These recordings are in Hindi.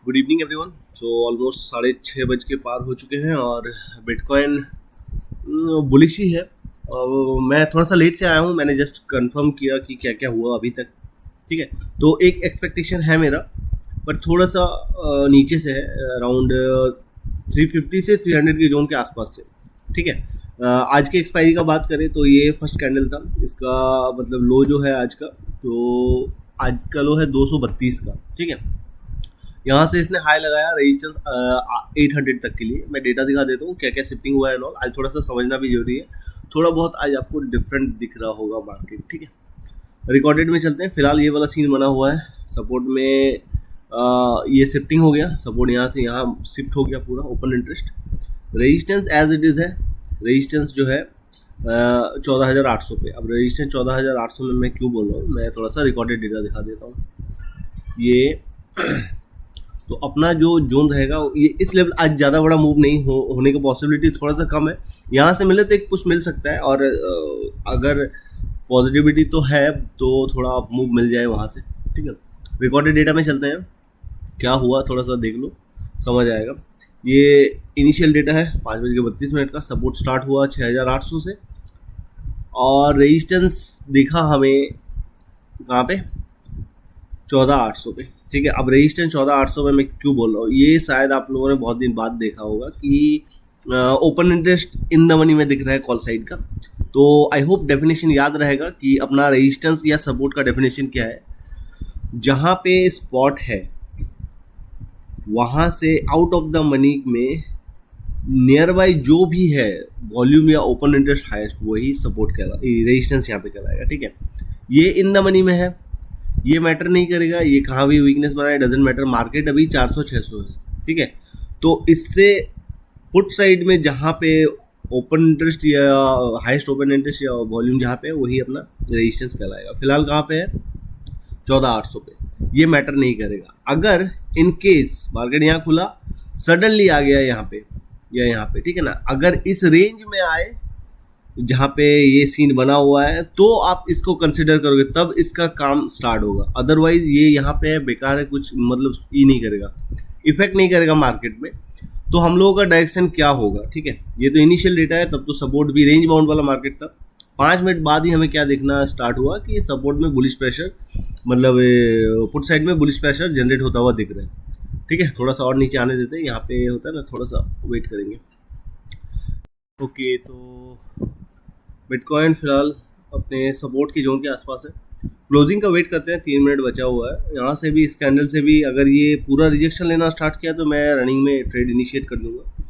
Good evening everyone. So almost 6:30 बज के पार हो चुके हैं और बिटकॉइन बुलिश ही है। मैं थोड़ा सा लेट से आया हूँ, मैंने जस्ट कंफर्म किया कि क्या क्या हुआ अभी तक। ठीक है, तो एक एक्सपेक्टेशन है मेरा, बट थोड़ा सा नीचे से है, अराउंड 350 से 300 के जोन के आसपास से। ठीक है, आज की एक्सपायरी का बात करें तो ये फर्स्ट कैंडल था, इसका मतलब लो जो है आज का, तो आज का लो है 232 का। ठीक है, यहाँ से इसने हाई लगाया रेजिस्टेंस 800 तक के लिए। मैं डेटा दिखा देता हूँ क्या क्या शिफ्टिंग हुआ है। आज थोड़ा सा समझना भी जरूरी है, थोड़ा बहुत आज आपको डिफरेंट दिख रहा होगा मार्केट। ठीक है, रिकॉर्डेड में चलते हैं। फिलहाल ये वाला सीन बना हुआ है, सपोर्ट में ये शिफ्टिंग हो गया, सपोर्ट यहाँ से यहाँ शिफ्ट हो गया पूरा open interest. Resistance as it is है, रेजिस्टेंस जो है 14,800 पे। अब रेजिस्टेंस 14,800 में मैं क्यों बोल रहा हूँ, मैं थोड़ा सा रिकॉर्डेड डेटा दिखा देता हूँ। ये तो अपना जो जोन रहेगा ये इस लेवल आज ज़्यादा बड़ा मूव नहीं होने का पॉसिबिलिटी थोड़ा सा कम है। यहाँ से मिले तो एक पुश मिल सकता है, और अगर पॉजिटिविटी तो है तो थोड़ा मूव मिल जाए वहाँ से। ठीक है, रिकॉर्डेड डेटा में चलते हैं, क्या हुआ थोड़ा सा देख लो, समझ आएगा। ये इनिशियल डेटा है 5:32 का। सपोर्ट स्टार्ट हुआ 6,800 से, और रेजिस्टेंस देखा हमें कहाँ पे, 14,800 पे। ठीक है, अब रेजिस्टेंस 14,800 में मैं क्यों बोल रहा हूँ, ये शायद आप लोगों ने बहुत दिन बाद देखा होगा कि open interest in the money में दिख रहा है कॉल साइड का। तो आई होप डेफिनेशन याद रहेगा कि अपना रेजिस्टेंस या सपोर्ट का डेफिनेशन क्या है। जहाँ पे स्पॉट है वहाँ से आउट ऑफ द मनी में नियर बाई जो भी है वॉल्यूम या ओपन इंटरेस्ट हाईएस्ट, वही सपोर्ट कहलाएगा, रेजिस्टेंस यहाँ पे कहलाएगा। ठीक है, ये इन द मनी में है, ये मैटर नहीं करेगा, ये कहाँ भी वीकनेस बनाए डजेंट मैटर। मार्केट अभी 400-600 है। ठीक है, तो इससे पुट साइड में जहाँ पे ओपन इंटरेस्ट या हाईएस्ट ओपन इंटरेस्ट या वॉल्यूम जहाँ पे है वही अपना रेजिस्टेंस कहलाएगा। फिलहाल कहाँ पे है, 14,800 पे। ये मैटर नहीं करेगा। अगर इन केस मार्केट यहाँ खुला, सडनली आ गया यहाँ पे या यहाँ पे, ठीक है ना, अगर इस रेंज में आए जहाँ पे ये सीन बना हुआ है तो आप इसको कंसिडर करोगे, तब इसका काम स्टार्ट होगा। अदरवाइज ये यहाँ पे है, बेकार है, कुछ मतलब ये नहीं करेगा, इफेक्ट नहीं करेगा मार्केट में। तो हम लोगों का डायरेक्शन क्या होगा, ठीक है, ये तो इनिशियल डेटा है, तब तो सपोर्ट भी रेंज बाउंड वाला मार्केट था। 5 मिनट बाद ही हमें क्या देखना स्टार्ट हुआ कि सपोर्ट में बुलिश प्रेशर, मतलब पुट साइड में बुलिश प्रेशर जनरेट होता हुआ दिख रहा है। ठीक है, थोड़ा सा और नीचे आने देते हैं, यहाँ पे होता है ना, थोड़ा सा वेट करेंगे। ओके, तो बिटकॉइन फिलहाल अपने सपोर्ट की जोन के आसपास है। क्लोजिंग का वेट करते हैं, 3 मिनट बचा हुआ है। यहाँ से भी इस कैंडल से भी अगर ये पूरा रिजेक्शन लेना स्टार्ट किया तो मैं रनिंग में ट्रेड इनिशिएट कर दूंगा।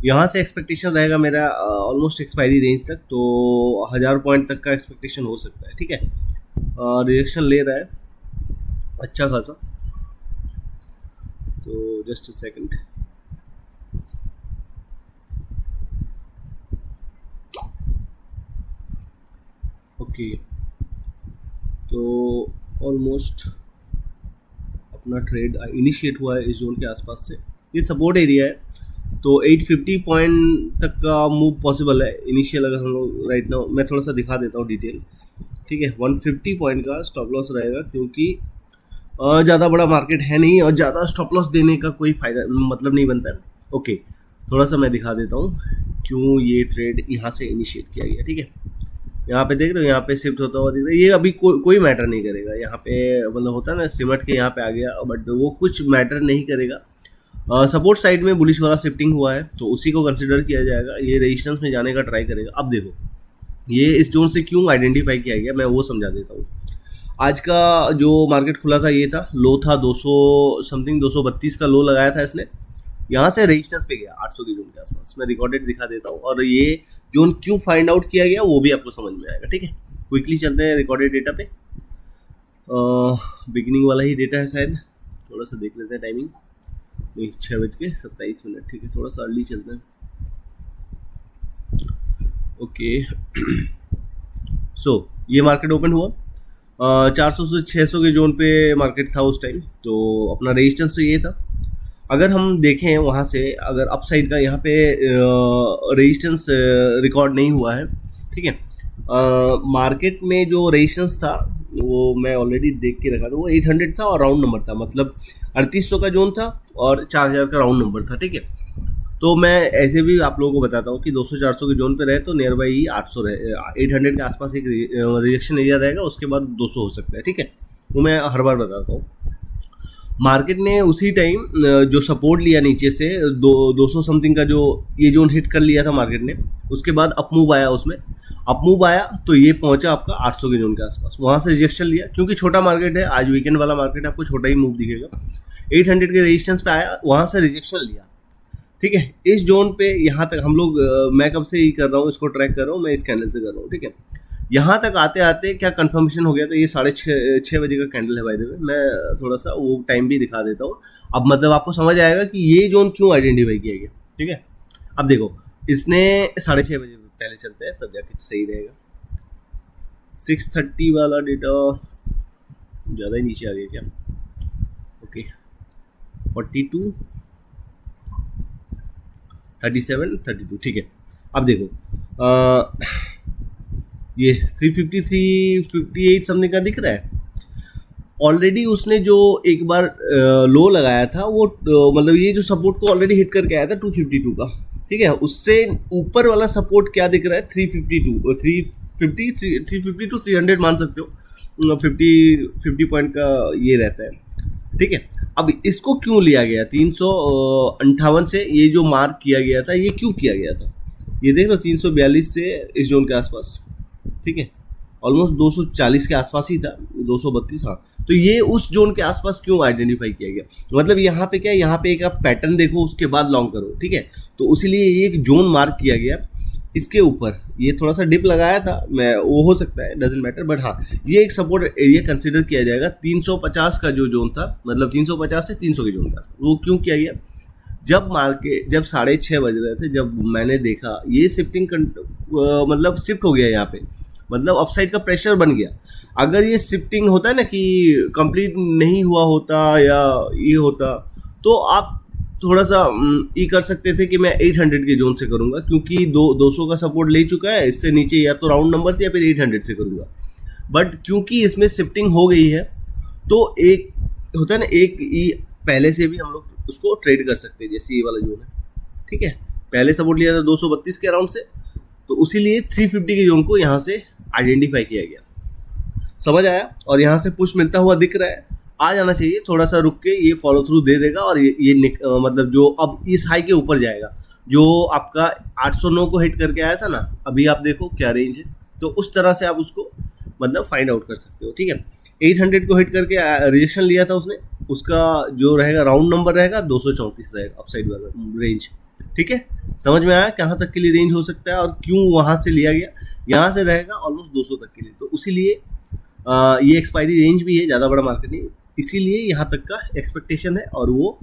यहाँ से एक्सपेक्टेशन रहेगा मेरा ऑलमोस्ट एक्सपायरी रेंज तक, तो 1000 पॉइंट तक का एक्सपेक्टेशन हो सकता है। ठीक है, रिजेक्शन ले रहा है अच्छा खासा, तो जस्ट अ सेकंड। ओके, तो ऑलमोस्ट अपना ट्रेड इनिशिएट हुआ है इस जोन के आसपास से। ये सपोर्ट एरिया है, तो 850 पॉइंट तक का मूव पॉसिबल है इनिशियल। अगर हम लोग राइट नाउ, मैं थोड़ा सा दिखा देता हूँ डिटेल। ठीक है, 150 पॉइंट का स्टॉप लॉस रहेगा, क्योंकि ज़्यादा बड़ा मार्केट है नहीं और ज़्यादा स्टॉप लॉस देने का कोई फ़ायदा मतलब नहीं बनता है। ओके, थोड़ा सा मैं दिखा देता हूँ क्यों ये ट्रेड यहाँ से इनिशिएट किया गया। ठीक है, यहाँ पे देख रहे हो, यहाँ पे शिफ्ट होता हुआ दिख रहा है। ये अभी कोई मैटर नहीं करेगा, यहाँ पे मतलब होता है ना सिमट के यहाँ पे आ गया, बट वो कुछ मैटर नहीं करेगा। सपोर्ट साइड में बुलिश वाला शिफ्टिंग हुआ है, तो उसी को कंसिडर किया जाएगा। ये रेजिस्टेंस में जाने का ट्राई करेगा। अब देखो ये इस जोन से क्यों आइडेंटिफाई किया गया, मैं वो समझा देता हूँ। आज का जो मार्केट खुला था, ये था लो था 200 समथिंग, 232 का लो लगाया था इसने। यहाँ से रेजिस्टेंस पे गया 800 की जोन के आसपास। मैं रिकॉर्डेड दिखा देता हूँ, और ये जोन क्यों फाइंड आउट किया गया वो भी आपको समझ में आएगा। ठीक है, क्विकली चलते हैं रिकॉर्डेड डेटा पे। बिगिनिंग वाला ही डेटा है शायद, थोड़ा सा देख लेते हैं टाइमिंग। नहीं, 6:27। ठीक है, थोड़ा सा अर्ली चलते हैं। ओके, सो ये मार्केट ओपन हुआ 400 से 600 के जोन पे मार्केट था उस टाइम, तो अपना रेजिस्टेंस तो ये था। अगर हम देखें वहाँ से, अगर अपसाइड का यहाँ पे रेजिस्टेंस रिकॉर्ड नहीं हुआ है। ठीक है, मार्केट में जो रेजिस्टेंस था वो मैं ऑलरेडी देख के रखा था, वो 800 था और राउंड नंबर था, मतलब 3800 का जोन था और 4000 का राउंड नंबर था, ठीक है। तो मैं ऐसे भी आप लोगों को बताता हूँ कि 200-400 के जोन पे रहे तो नियर बाई 800 रहे, 800 के आसपास एक रिजेक्शन एरिया रहेगा, उसके बाद 200 हो सकता है, ठीक है। वो मैं हर बार बताता हूँ। मार्केट ने उसी टाइम जो सपोर्ट लिया नीचे से 200 समथिंग का, जो ये जोन हिट कर लिया था मार्केट ने, उसके बाद अपमूव आया, उसमें अपमूव आया तो ये पहुंचा आपका 800 के जोन के आसपास, वहां से रिजेक्शन लिया, क्योंकि छोटा मार्केट है, आज वीकेंड वाला मार्केट है, आपको छोटा ही मूव दिखेगा। 800 के रेजिस्टेंस पे आया, वहां से रिजेक्शन लिया, ठीक है। इस जोन पे यहाँ तक हम लोग मैं कब से ही कर रहा हूँ, इसको ट्रैक कर रहा हूँ, मैं इस कैंडल से कर रहा हूँ, ठीक है। यहाँ तक आते आते क्या कंफर्मेशन हो गया था, ये 6:30 बजे का कैंडल है, बाय द वे मैं थोड़ा सा वो टाइम भी दिखा देता हूँ। अब मतलब आपको समझ आएगा कि ये जोन क्यों आइडेंटिफाई किया गया, ठीक है। अब देखो, इसने 6:30 बजे पहले चलते हैं, तब जाके सही रहेगा। 6:30 वाला डेटा ज़्यादा ही नीचे आ गया क्या? ओके, 42 37 32, ठीक है। अब देखो ये 353 58 समथिंग का दिख रहा है। ऑलरेडी उसने जो एक बार लो लगाया था वो मतलब ये जो सपोर्ट को ऑलरेडी हिट करके आया था 252 का, ठीक है। उससे ऊपर वाला सपोर्ट क्या दिख रहा है, 352 350 टू 300 मान सकते हो, 50 पॉइंट का ये रहता है, ठीक है। अब इसको क्यों लिया गया 358 से, ये जो मार्क किया गया था ये क्यों किया गया था, ये देख लो 342 से इस जोन के आसपास, ठीक है। ऑलमोस्ट 240 के आसपास ही था, 232, हाँ। तो ये उस जोन के आसपास क्यों आइडेंटिफाई किया गया, मतलब यहाँ पे क्या है, यहाँ पे एक आप पैटर्न देखो उसके बाद लॉन्ग करो, ठीक है। तो इसीलिए ये एक जोन मार्क किया गया, इसके ऊपर ये थोड़ा सा डिप लगाया था, मैं वो हो सकता है, डजेंट मैटर, बट हाँ ये एक सपोर्ट एरिया कंसिडर किया जाएगा। 350 का जो जोन था, मतलब 350 से 300 के जोन के आसपास, वो क्यों किया गया, जब मार्केट जब 6:30 बज रहे थे, जब मैंने देखा ये शिफ्टिंग मतलब शिफ्ट हो गया यहाँ पे, मतलब अपसाइड का प्रेशर बन गया। अगर ये शिफ्टिंग होता है ना कि कंप्लीट नहीं हुआ होता या ये होता, तो आप थोड़ा सा ये कर सकते थे कि मैं 800 के जोन से करूंगा, क्योंकि 200 का सपोर्ट ले चुका है, इससे नीचे या तो राउंड नंबर से या फिर 800 से करूंगा। बट क्योंकि इसमें शिफ्टिंग हो गई है, तो एक होता है ना, एक पहले से भी हम लोग उसको ट्रेड कर सकते हैं, जैसे ये वाला जोन है, ठीक है। पहले सपोर्ट लिया था 232 के अराउंड से, तो उसीलिए 350 के जोन को यहाँ से आइडेंटिफाई किया गया, समझ आया। और यहाँ से पुश मिलता हुआ दिख रहा है, आ जाना चाहिए, थोड़ा सा रुक के ये फॉलो थ्रू दे देगा और ये मतलब जो अब इस हाई के ऊपर जाएगा, जो आपका 809 को हिट करके आया था ना, अभी आप देखो क्या रेंज है, तो उस तरह से आप उसको मतलब फाइंड आउट कर सकते हो, ठीक है। 800 को हिट करके रिजेक्शन लिया था उसने, उसका जो रहेगा राउंड नंबर रहेगा 234 रहेगा अपसाइड वाला रेंज, ठीक है। समझ में आया कहाँ तक के लिए रेंज हो सकता है और क्यों वहाँ से लिया गया, यहाँ से रहेगा ऑलमोस्ट 200 तक के लिए, तो उसीलिए ये एक्सपायरी रेंज भी है, ज़्यादा बड़ा मार्केट नहीं, इसीलिए यहाँ तक का एक्सपेक्टेशन है, और वो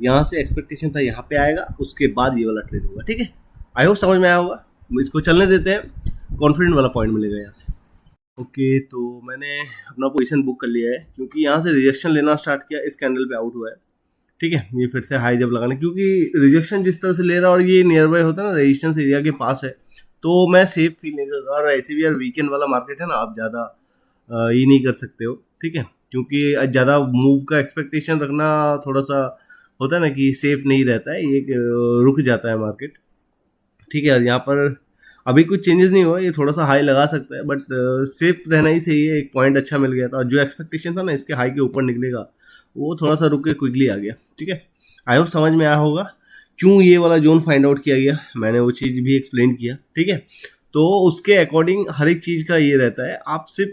यहाँ से एक्सपेक्टेशन था यहाँ पे आएगा, उसके बाद ये वाला ट्रेड होगा, ठीक है। आई होप समझ में आया होगा, इसको चलने देते हैं, कॉन्फिडेंट वाला पॉइंट मिलेगा यहाँ से। ओके, तो मैंने अपना पोजीशन बुक कर लिया है, क्योंकि यहाँ से रिजेक्शन लेना स्टार्ट किया, इस कैंडल पे आउट हुआ है, ठीक है। ये फिर से हाई जब लगाना, क्योंकि रिजेक्शन जिस तरह से ले रहा है और ये नियर बाय होता है ना, रेजिस्टेंस एरिया के पास है, तो मैं सेफ फील नहीं करता। और ऐसे भी यार वीकेंड वाला मार्केट है ना, आप ज़्यादा ये नहीं कर सकते हो, ठीक है, क्योंकि ज़्यादा मूव का एक्सपेक्टेशन रखना थोड़ा सा होता है ना कि सेफ नहीं रहता है, ये रुक जाता है मार्केट, ठीक है। और यहाँ पर अभी कुछ चेंजेस नहीं हुआ, ये थोड़ा सा हाई लगा सकता है, बट सेफ रहना ही सही है, एक पॉइंट अच्छा मिल गया था, और जो एक्सपेक्टेशन था ना इसके हाई के ऊपर निकलेगा, वो थोड़ा सा रुक के क्विकली आ गया, ठीक है। आई होप समझ में आया होगा क्यों ये वाला जोन फाइंड आउट किया गया, मैंने वो चीज़ भी एक्सप्लेन किया, ठीक है। तो उसके अकॉर्डिंग हर एक चीज़ का ये रहता है, आप सिर्फ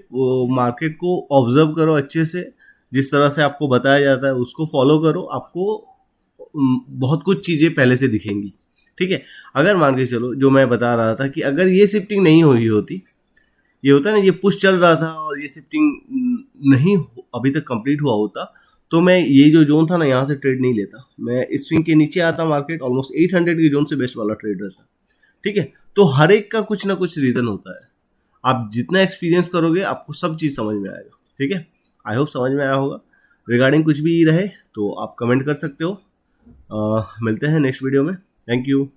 मार्केट को ऑब्जर्व करो अच्छे से, जिस तरह से आपको बताया जाता है उसको फॉलो करो, आपको बहुत कुछ चीज़ें पहले से दिखेंगी, ठीक है। अगर मान के चलो, जो मैं बता रहा था कि अगर ये शिफ्टिंग नहीं हुई होती, ये होता है ना, ये पुश चल रहा था और ये शिफ्टिंग नहीं अभी तक कंप्लीट हुआ होता, तो मैं ये जो जोन था ना यहाँ से ट्रेड नहीं लेता, मैं इस स्विंग के नीचे आता, मार्केट ऑलमोस्ट 800 के जोन से बेस्ट वाला ट्रेड रहता, ठीक है। तो हर एक का कुछ ना कुछ रीज़न होता है, आप जितना एक्सपीरियंस करोगे आपको सब चीज़ समझ में आएगा, ठीक है। आई होप समझ में आया होगा। रिगार्डिंग कुछ भी रहे तो आप कमेंट कर सकते हो। मिलते हैं नेक्स्ट वीडियो में। Thank you.